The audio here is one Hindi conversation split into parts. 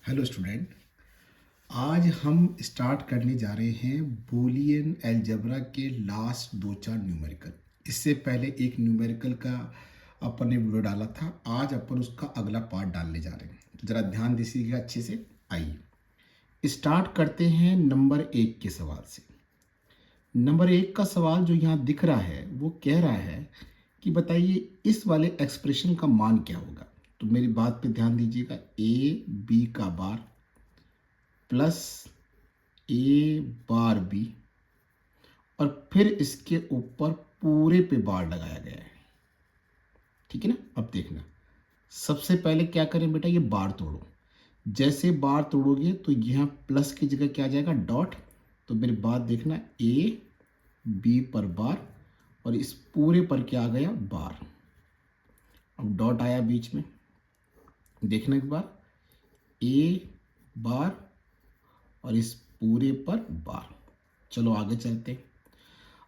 Hello student. आज हम स्टार्ट करने जा रहे हैं बूलियन अलजेब्रा के लास्ट दो चार न्यूमेरिकल। इससे पहले एक न्यूमेरिकल का अपन ने वीडियो डाला था। आज अपन उसका अगला पार्ट डालने जा रहे हैं, तो ज़रा ध्यान दीजिएगा अच्छे से। आइए स्टार्ट करते हैं नंबर 1 के सवाल से। नंबर 1 का सवाल जो यहाँ दिख रहा है वो कह रहा है कि बताइए इस वाले एक्सप्रेशन का मान क्या होगा। तो मेरी बात पे ध्यान दीजिएगा। ए बी का बार प्लस ए बार बी और फिर इसके ऊपर पूरे पे बार लगाया गया है। ठीक है ना। अब देखना, सबसे पहले क्या करें बेटा, ये बार तोड़ो। जैसे बार तोड़ोगे तो यहाँ प्लस की जगह क्या आ जाएगा, डॉट। तो मेरी बात देखना, ए बी पर बार और इस पूरे पर क्या आ गया, बार। अब डॉट आया बीच में, देखना एक बार, ए बार और इस पूरे पर बार। चलो आगे चलते हैं।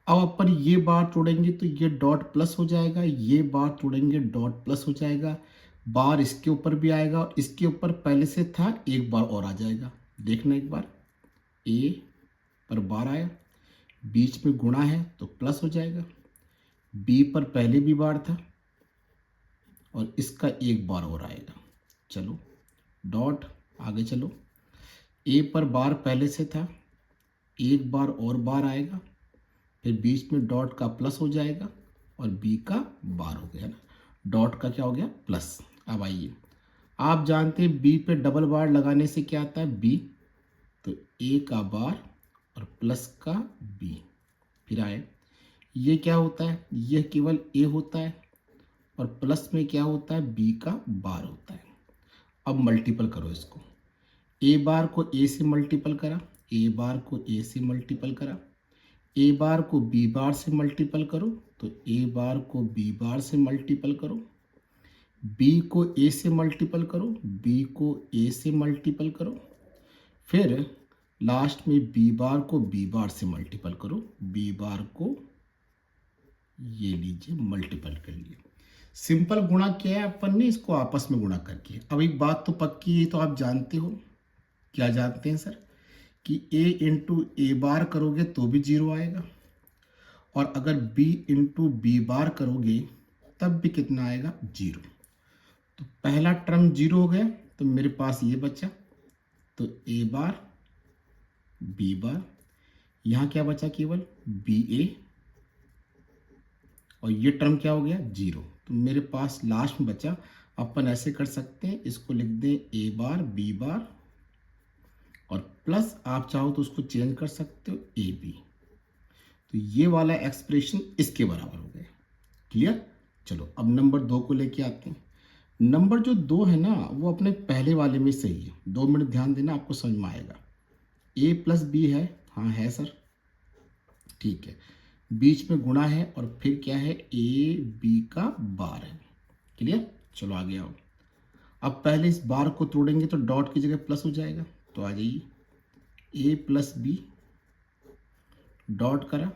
अब अपन ये बार तोड़ेंगे तो ये डॉट प्लस हो जाएगा, ये बार तोड़ेंगे डॉट प्लस हो जाएगा, बार इसके ऊपर भी आएगा और इसके ऊपर पहले से था एक बार और आ जाएगा। देखना एक बार, ए पर बार आया, बीच में गुणा है तो प्लस हो जाएगा, बी पर पहले भी बार था और इसका एक बार और आएगा। चलो डॉट, आगे चलो, ए पर बार पहले से था, एक बार और बार आएगा, फिर बीच में डॉट का प्लस हो जाएगा और बी का बार हो गया ना, डॉट का क्या हो गया, प्लस। अब आइए, आप जानते हैं बी पे डबल बार लगाने से क्या आता है, बी। तो ए का बार और प्लस का बी, फिर आए, ये क्या होता है, ये केवल ए होता है और प्लस में क्या होता है, बी का बार होता है। अब मल्टीपल करो इसको, ए बार को ए से मल्टीपल करा, ए बार को ए से मल्टीपल करा, ए बार को बी बार से मल्टीपल करो तो ए बार को बी बार से मल्टीपल करो, बी को ए से मल्टीपल करो, बी को ए से मल्टीपल करो, फिर लास्ट में बी बार को बी बार से मल्टीपल करो, बी बार को ये लीजिए मल्टीपल कर लिए। सिंपल गुणा किया है अपन ने, इसको आपस में गुणा करके। अब एक बात तो पक्की है, तो आप जानते हो, क्या जानते हैं सर, कि a इंटू ए बार करोगे तो भी जीरो आएगा और अगर b इंटू बी बार करोगे तब भी कितना आएगा, जीरो। तो पहला टर्म जीरो हो गया तो मेरे पास ये बचा, तो a बार b बार, यहाँ क्या बचा, केवल बी ए और ये टर्म क्या हो गया, जीरो। तो मेरे पास लास्ट में बचा, अपन ऐसे कर सकते हैं, इसको लिख दें a बार b बार और प्लस आप चाहो तो उसको चेंज कर सकते हो ए बी। तो ये वाला एक्सप्रेशन इसके बराबर हो गया। क्लियर। चलो अब नंबर 2 को लेके आते हैं। नंबर जो 2 है ना, वो अपने पहले वाले में सही है। 2 मिनट ध्यान देना, आपको समझ में आएगा। ए प्लस बी है, हाँ है सर, ठीक है। बीच में गुणा है और फिर क्या है, ए बी का बार है। क्लियर। चलो आगे आओ। अब पहले इस बार को तोड़ेंगे तो डॉट की जगह प्लस हो जाएगा, तो आ जाइए, ए प्लस बी, डॉट करा,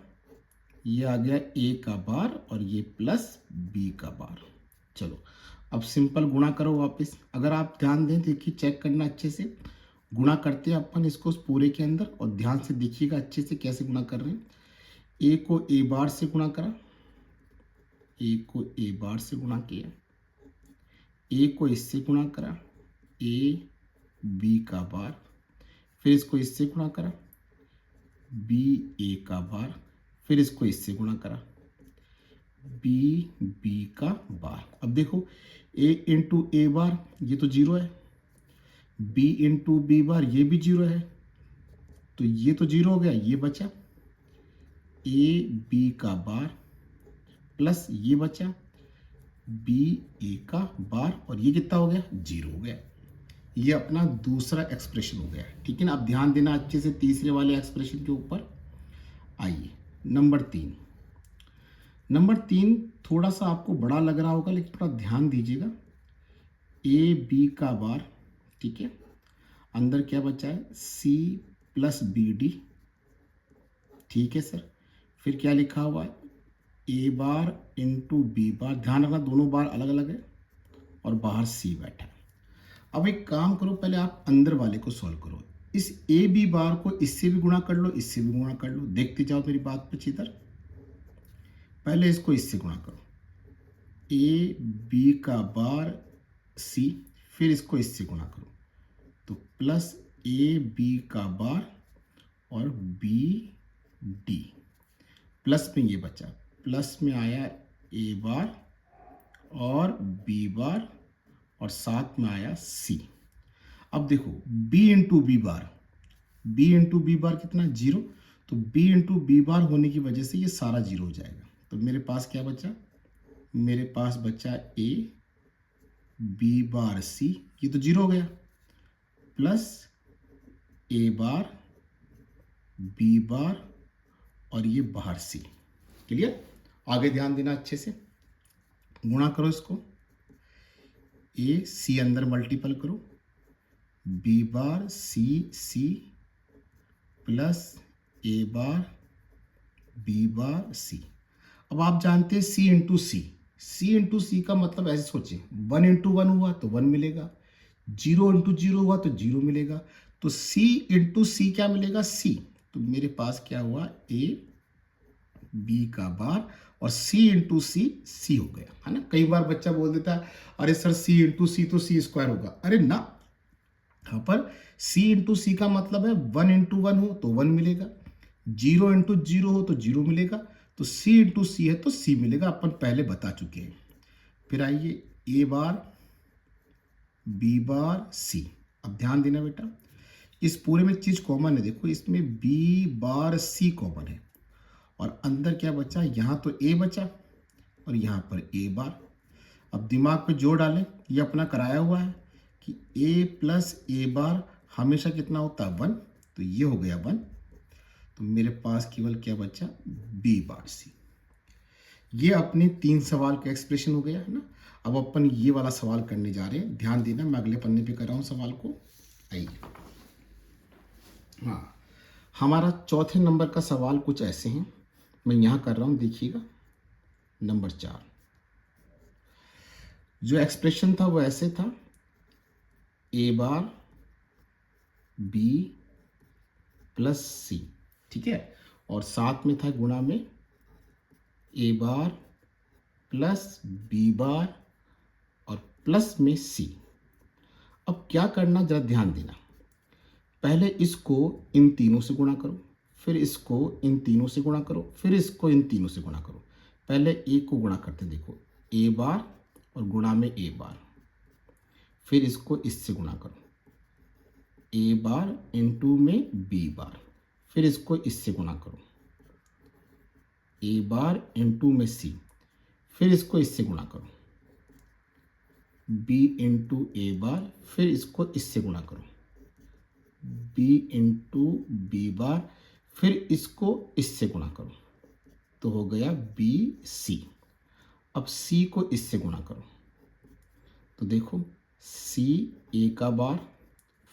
ये आ गया ए का बार और ये प्लस बी का बार। चलो अब सिंपल गुणा करो वापस। अगर आप ध्यान दें, देखिए चेक करना अच्छे से, गुणा करते हैं अपन इसको उस पूरे के अंदर और ध्यान से देखिएगा अच्छे से कैसे गुणा कर रहे हैं। ए को ए बार से गुणा करा, ए को ए बार से गुणा किया, ए को इससे गुणा करा, ए बी का बार, फिर इसको इससे गुणा करा, बी ए का बार, फिर इसको इससे गुणा करा, बी बी का बार। अब देखो, ए इंटू ए बार ये तो जीरो है, बी इंटू बी बार ये भी जीरो है, तो ये तो जीरो हो गया, ये बचा ए बी का बार प्लस ये बचा बी ए का बार और ये कितना हो गया, जीरो हो गया। ये अपना दूसरा एक्सप्रेशन हो गया। ठीक है ना। अब ध्यान देना अच्छे से तीसरे वाले एक्सप्रेशन के ऊपर। आइए नंबर 3। नंबर 3 थोड़ा सा आपको बड़ा लग रहा होगा, लेकिन थोड़ा ध्यान दीजिएगा। ए बी का बार, ठीक है, अंदर क्या बचा है, सी प्लस बी डी, ठीक है सर। फिर क्या लिखा हुआ है, ए बार इंटू बी बार, ध्यान रखना दोनों बार अलग अलग है और बाहर सी बैठा है। अब एक काम करो, पहले आप अंदर वाले को सॉल्व करो। इस ए बी बार को इससे भी गुणा कर लो, इससे भी गुणा कर लो। देखते जाओ मेरी बात पे चितर। पहले इसको इससे गुणा करो, ए बी का बार सी, फिर इसको इससे गुणा करो तो प्लस ए बी का बार और बी डी। प्लस में ये बचा, प्लस में आया ए बार और बी बार और साथ में आया सी। अब देखो b into B bar, b into B bar कितना, 0। तो b इंटू बी बार होने की वजह से ये सारा 0 हो जाएगा। तो मेरे पास क्या बचा, मेरे पास बचा a बी बार c, ये तो 0 हो गया, plus a bar B bar और ये बाहर c। क्लियर? आगे ध्यान देना अच्छे से। गुणा करो इसको, a c अंदर मल्टीपल करो, बी बार सी सी प्लस ए बार बी बार सी। अब आप जानते हैं सी इंटू सी, सी इंटू सी का मतलब ऐसे सोचिए, 1 इंटू 1 हुआ तो 1 मिलेगा, 0 इंटू 0 हुआ तो 0 मिलेगा। तो सी इंटू सी क्या मिलेगा, सी। तो मेरे पास क्या हुआ, ए बी का बार और सी इंटू सी, सी हो गया, है ना। कई बार बच्चा बोल देता है अरे सर सी इंटू सी तो सी स्क्वायर होगा। अरे ना, यहाँ पर c इंटू सी का मतलब है 1 इंटू 1 हो तो 1 मिलेगा, 0 इंटू 0 हो तो 0 मिलेगा। तो c इंटू सी है तो c मिलेगा, अपन पहले बता चुके हैं। फिर आइए a bar b bar c। अब ध्यान देना बेटा, इस पूरे में चीज कॉमन है। देखो इसमें b बार c कॉमन है और अंदर क्या बचा, यहाँ तो a बचा और यहाँ पर a बार। अब दिमाग पे जोर डालें, ये अपना कराया हुआ है कि a प्लस ए बार हमेशा कितना होता है, 1। तो ये हो गया 1। तो मेरे पास केवल क्या बचा, b बार c। ये अपने 3 सवाल का एक्सप्रेशन हो गया, है ना। अब अपन ये वाला सवाल करने जा रहे हैं। ध्यान देना, मैं अगले पन्ने पे कर रहा हूँ सवाल को। आइए, हाँ, हमारा चौथे नंबर का सवाल कुछ ऐसे हैं, मैं यहाँ कर रहा हूँ, देखिएगा। नंबर 4 जो एक्सप्रेशन था वो ऐसे था, ए बार बी प्लस सी, ठीक है, और साथ में था गुणा में ए बार प्लस बी बार और प्लस में सी। अब क्या करना, जरा ध्यान देना। पहले इसको इन तीनों से गुणा करो, फिर इसको इन तीनों से गुणा करो, फिर इसको इन तीनों से गुणा करो। पहले ए को गुणा करते, देखो ए बार और गुणा में ए बार, फिर इसको इससे गुणा करो, ए बार इंटू में बी बार, फिर इसको इससे गुणा करो, ए बार इंटू में सी, फिर इसको इससे गुणा करो, बी इंटू ए बार, फिर इसको इससे गुणा करो, बी इंटू बी बार, फिर इसको इससे गुणा करो। तो हो गया बी सी। अब सी को इससे गुणा करो, तो देखो सी ए का बार,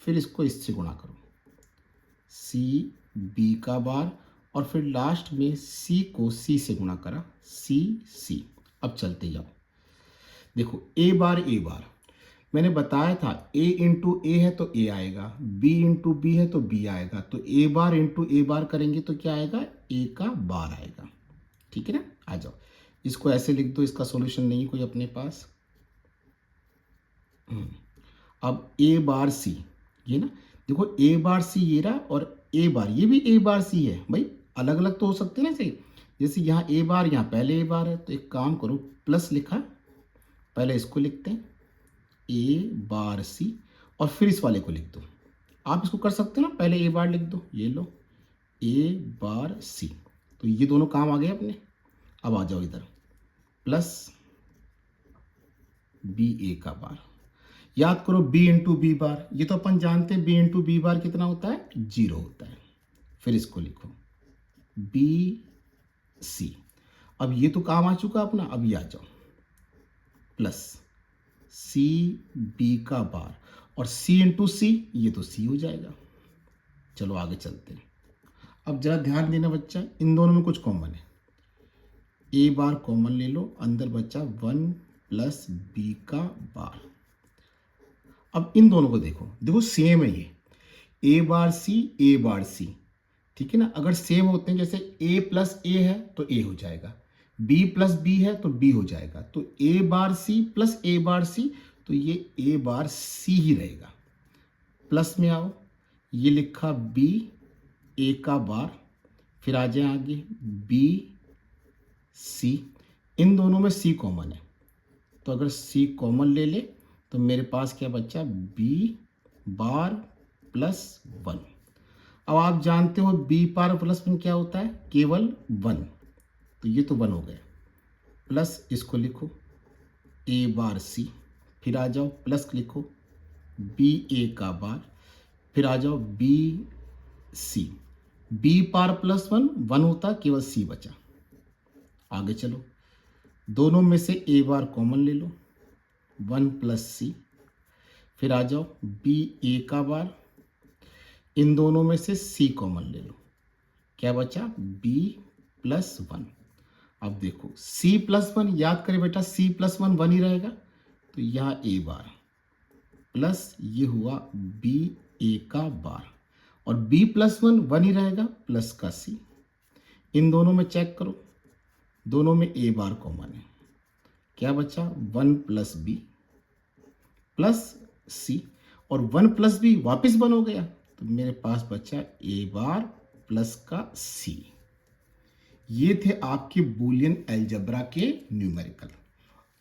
फिर इसको इससे गुणा करो, सी बी का बार, और फिर लास्ट में सी को सी से गुणा करा, सी सी। अब चलते जाओ, देखो ए बार मैंने बताया था ए इंटू ए है तो ए आएगा, बी इंटू बी है तो बी आएगा। तो ए बार इंटू ए बार करेंगे तो क्या आएगा, ए का बार आएगा, ठीक है ना। आ जाओ, इसको ऐसे लिख दो, इसका सॉल्यूशन नहीं कोई अपने पास। अब ए बार सी, ये ना, देखो ए बार सी ये रहा और ए बार, ये भी ए बार सी है। भाई अलग अलग तो हो सकते हैं ना, सही। जैसे यहाँ ए बार, यहाँ पहले ए बार है, तो एक काम करो, प्लस लिखा, पहले इसको लिखते हैं ए बार सी और फिर इस वाले को लिख दो। आप इसको कर सकते हो ना, पहले ए बार लिख दो, ये लो ए बार सी। तो ये दोनों काम आ गए अपने। अब आ जाओ इधर, प्लस बी ए का बार, याद करो बी इंटू बी बार, ये तो अपन जानते हैं बी इंटू बी बार कितना होता है, 0 होता है। फिर इसको लिखो बी सी। अब ये तो काम आ चुका अपना, अब ये आ जाओ, प्लस सी बी का बार और सी इंटू सी, ये तो सी हो जाएगा। चलो आगे चलते हैं। अब जरा ध्यान देना बच्चा, इन दोनों में कुछ कॉमन है, ए बार कॉमन ले लो, अंदर बच्चा 1 प्लस बी का बार। अब इन दोनों को देखो, देखो सेम है ये, ए बार सी, ठीक है ना। अगर सेम होते हैं, जैसे ए प्लस ए है तो ए हो जाएगा, बी प्लस बी है तो बी हो जाएगा, तो ए बार सी प्लस ए बार सी, तो ये ए बार सी ही रहेगा। प्लस में आओ, ये लिखा बी ए का बार, फिर आ जाए आगे बी सी, इन दोनों में सी कॉमन है, तो अगर सी कॉमन ले ले तो मेरे पास क्या बचा, बी बार प्लस वन। अब आप जानते हो बी बार प्लस वन क्या होता है, केवल वन, तो ये तो वन हो गया। प्लस इसको लिखो ए बार सी, फिर आ जाओ प्लस लिखो बी ए का बार, फिर आ जाओ बी सी, बी पार प्लस वन वन होता, केवल सी बचा। आगे चलो, दोनों में से ए बार कॉमन ले लो, वन प्लस सी, फिर आ जाओ बी ए का बार, इन दोनों में से सी कॉमन ले लो, क्या बचा, बी प्लस वन। अब देखो सी प्लस वन, याद करें बेटा सी प्लस वन वन ही रहेगा, तो यहाँ ए बार प्लस ये हुआ बी ए का बार, और b प्लस वन वन ही रहेगा, प्लस का c। इन दोनों में चेक करो, दोनों में a बार कॉमन है, क्या बचा, one plus B plus c, और वन प्लस बी वापिस वन हो गया, तो मेरे पास बचा a बार प्लस का c। ये थे आपके बूलियन अलजेब्रा के न्यूमेरिकल।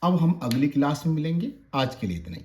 अब हम अगली क्लास में मिलेंगे, आज के लिए इतना ही।